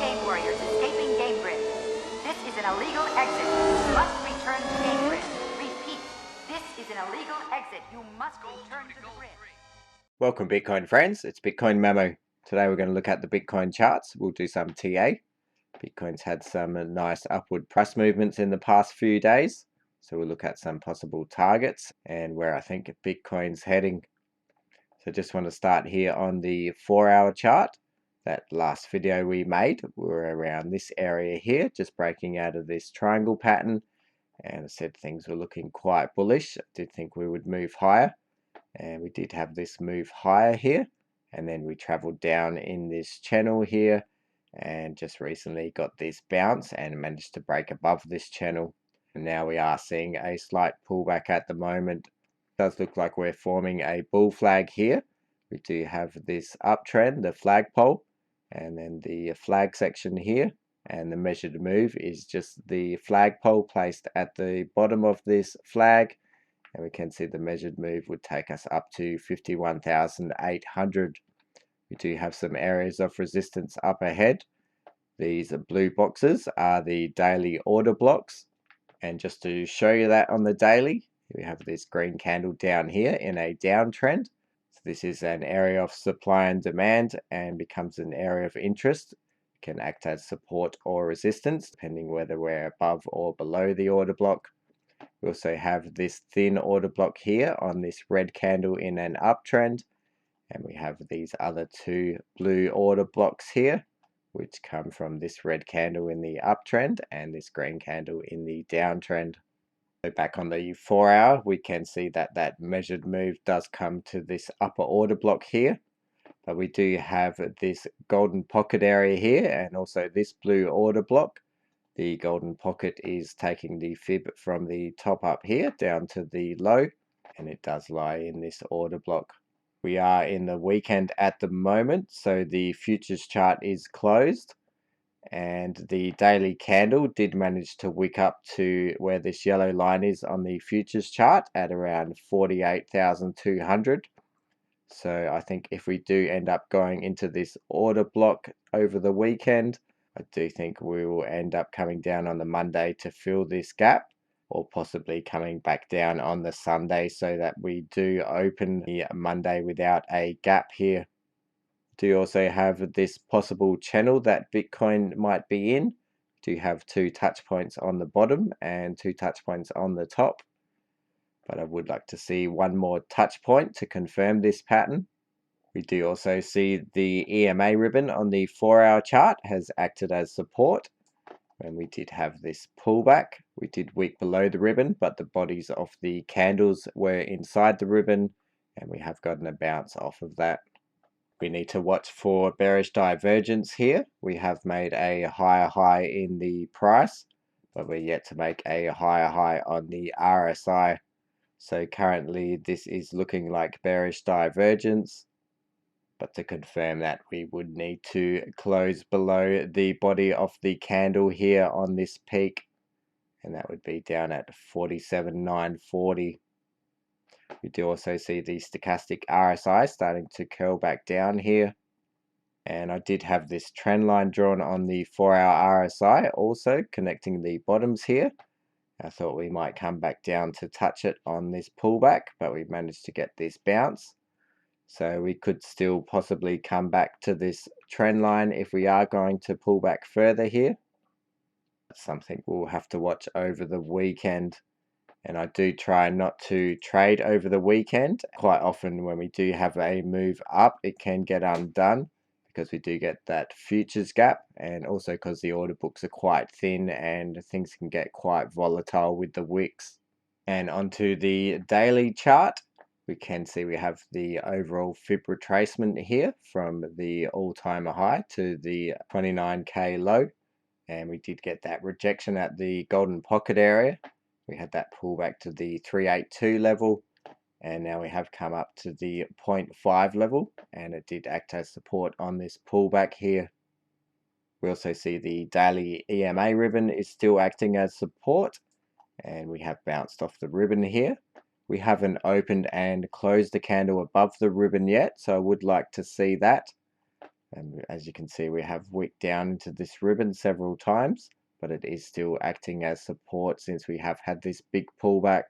game warriors escaping game grid. This is an illegal exit. You must return to game grid. Repeat, this is an illegal exit. You must return to the grid. Welcome Bitcoin friends, it's Bitcoin Mamo. Today we're going to look at the Bitcoin charts. We'll do some TA. Bitcoin's had some nice upward price movements in the past few days. So we'll look at some possible targets and where I think Bitcoin's heading. So just want to start here on the 4-hour chart. That last video we made, we were around this area here, just breaking out of this triangle pattern. And I said things were looking quite bullish. I did think we would move higher. And we did have this move higher here. And then we traveled down in this channel here. And just recently got this bounce and managed to break above this channel. And now we are seeing a slight pullback at the moment. It does look like we're forming a bull flag here. We do have this uptrend, the flagpole, and then the flag section here. And the measured move is just the flagpole placed at the bottom of this flag. And we can see the measured move would take us up to 51,800. We do have some areas of resistance up ahead. These blue boxes are the daily order blocks. And just to show you that on the daily, we have this green candle down here in a downtrend. So this is an area of supply and demand and becomes an area of interest. It can act as support or resistance, depending whether we're above or below the order block. We also have this thin order block here on this red candle in an uptrend. And we have these other two blue order blocks here, which come from this red candle in the uptrend and this green candle in the downtrend. So back on the 4-hour, we can see that that measured move does come to this upper order block here. But we do have this golden pocket area here and also this blue order block. The golden pocket is taking the fib from the top up here down to the low, and it does lie in this order block. We are in the weekend at the moment, so the futures chart is closed, and the daily candle did manage to wick up to where this yellow line is on the futures chart at around 48,200. So I think if we do end up going into this order block over the weekend, I do think we will end up coming down on the Monday to fill this gap, or possibly coming back down on the Sunday so that we do open the Monday without a gap here. Do also have this possible channel that Bitcoin might be in. Do have 2 touch points on the bottom and 2 touch points on the top. But I would like to see one more touch point to confirm this pattern. We do also see the EMA ribbon on the 4-hour chart has acted as support. When we did have this pullback, we did wick below the ribbon, but the bodies of the candles were inside the ribbon, and we have gotten a bounce off of that. We need to watch for bearish divergence here. We have made a higher high in the price, but we're yet to make a higher high on the RSI. So currently this is looking like bearish divergence. But to confirm that, we would need to close below the body of the candle here on this peak. And that would be down at 47,940. We do also see the stochastic RSI starting to curl back down here. And I did have this trend line drawn on the 4-hour RSI, also connecting the bottoms here. I thought we might come back down to touch it on this pullback, but we managed to get this bounce. So we could still possibly come back to this trend line if we are going to pull back further here. That's something we'll have to watch over the weekend. And I do try not to trade over the weekend. Quite often when we do have a move up, it can get undone because we do get that futures gap, and also because the order books are quite thin and things can get quite volatile with the wicks. And onto the daily chart. We can see we have the overall fib retracement here from the all-time high to the 29k low, and we did get that rejection at the golden pocket area. We had that pullback to the 382 level, and now we have come up to the 0.5 level, and it did act as support on this pullback here. We also see the daily EMA ribbon is still acting as support, and we have bounced off the ribbon here. We haven't opened and closed the candle above the ribbon yet, so I would like to see that. And as you can see, we have wicked down into this ribbon several times, but it is still acting as support since we have had this big pullback.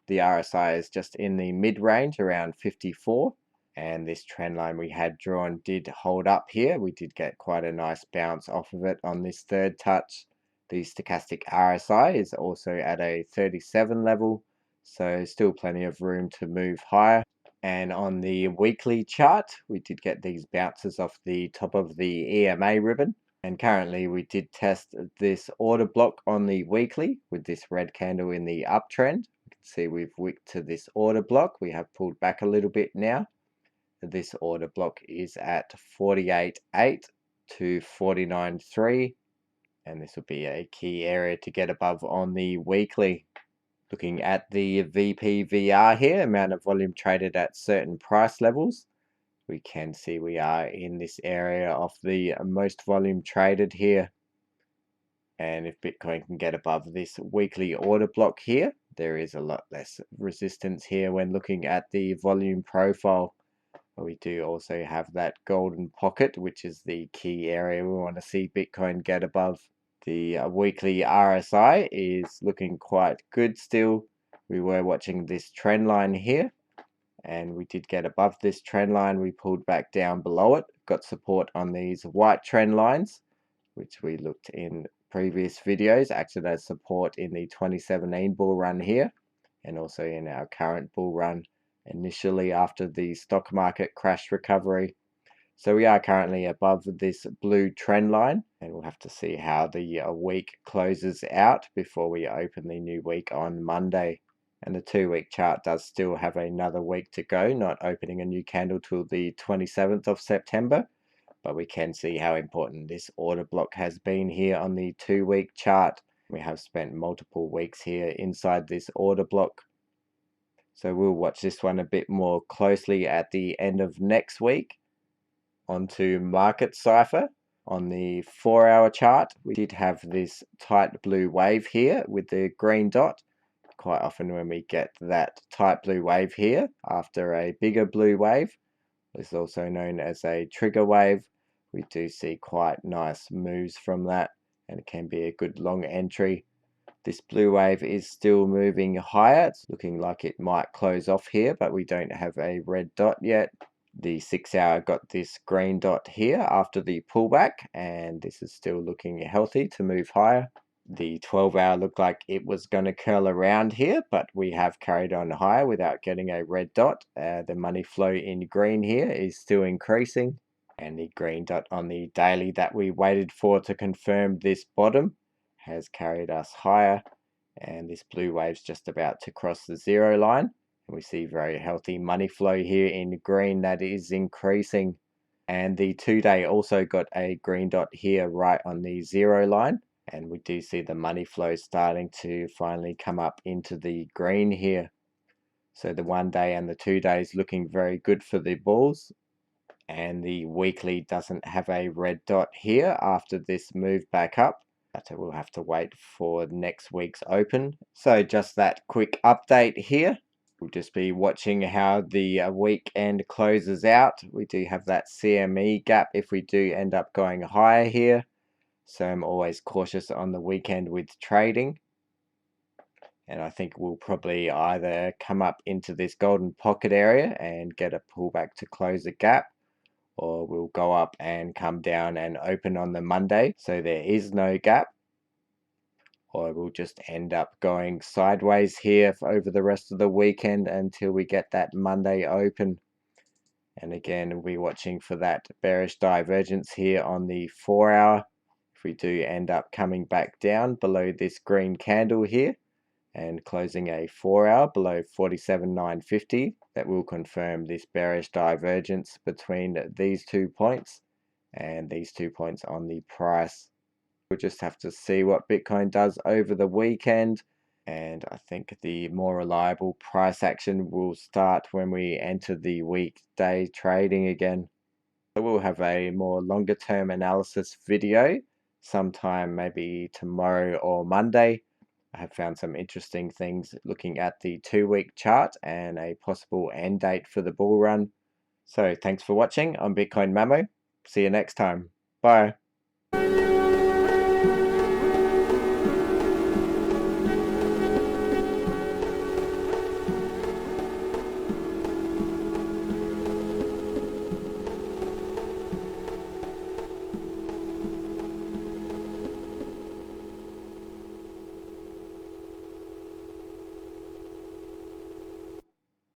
The RSI is just in the mid-range around 54, and this trend line we had drawn did hold up here. We did get quite a nice bounce off of it on this third touch. The stochastic RSI is also at a 37 level, so still plenty of room to move higher. And on the weekly chart, we did get these bounces off the top of the EMA ribbon. And currently we did test this order block on the weekly with this red candle in the uptrend. You can see we've wicked to this order block. We have pulled back a little bit now. This order block is at 48.8 to 49.3. And this will be a key area to get above on the weekly. Looking at the VPVR here, amount of volume traded at certain price levels, we can see we are in this area of the most volume traded here. And if Bitcoin can get above this weekly order block here, there is a lot less resistance here when looking at the volume profile. We do also have that golden pocket, which is the key area we want to see Bitcoin get above. The weekly RSI is looking quite good still. We were watching this trend line here, and we did get above this trend line. We pulled back down below it, got support on these white trend lines, which we looked in previous videos, acted as support in the 2017 bull run here, and also in our current bull run initially after the stock market crash recovery. So we are currently above this blue trend line, and we'll have to see how the week closes out before we open the new week on Monday. And the 2-week chart does still have another week to go, not opening a new candle till the 27th of September. But we can see how important this order block has been here on the 2-week chart. We have spent multiple weeks here inside this order block. So we'll watch this one a bit more closely at the end of next week. Onto market Cipher. On the 4-hour chart, we did have this tight blue wave here with the green dot. Quite often when we get that tight blue wave here after a bigger blue wave, it's also known as a trigger wave, we do see quite nice moves from that, and it can be a good long entry. This blue wave is still moving higher. It's looking like it might close off here, but we don't have a red dot yet. The 6-hour got this green dot here after the pullback, and this is still looking healthy to move higher. The 12-hour looked like it was going to curl around here, but we have carried on higher without getting a red dot. The money flow in green here is still increasing, and the green dot on the daily that we waited for to confirm this bottom has carried us higher, and this blue wave's just about to cross the zero line. We see very healthy money flow here in green that is increasing. And the 2-day also got a green dot here right on the zero line. And we do see the money flow starting to finally come up into the green here. So the 1-day and the 2 days looking very good for the bulls. And the weekly doesn't have a red dot here after this move back up. But we'll have to wait for next week's open. So just that quick update here. We'll just be watching how the weekend closes out. We do have that CME gap if we do end up going higher here. So I'm always cautious on the weekend with trading. And I think we'll probably either come up into this golden pocket area and get a pullback to close the gap, or we'll go up and come down and open on the Monday so there is no gap. Or we'll just end up going sideways here over the rest of the weekend until we get that Monday open. And again, we'll be watching for that bearish divergence here on the 4-hour. If we do end up coming back down below this green candle here and closing a 4-hour below 47,950, that will confirm this bearish divergence between these 2 points and these 2 points on the price. We'll just have to see what Bitcoin does over the weekend, and I think the more reliable price action will start when we enter the weekday trading again. So we'll have a more longer term analysis video sometime maybe tomorrow or Monday. I have found some interesting things looking at the 2-week chart and a possible end date for the bull run. So thanks for watching. I'm Bitcoin Mamo. See you next time. Bye.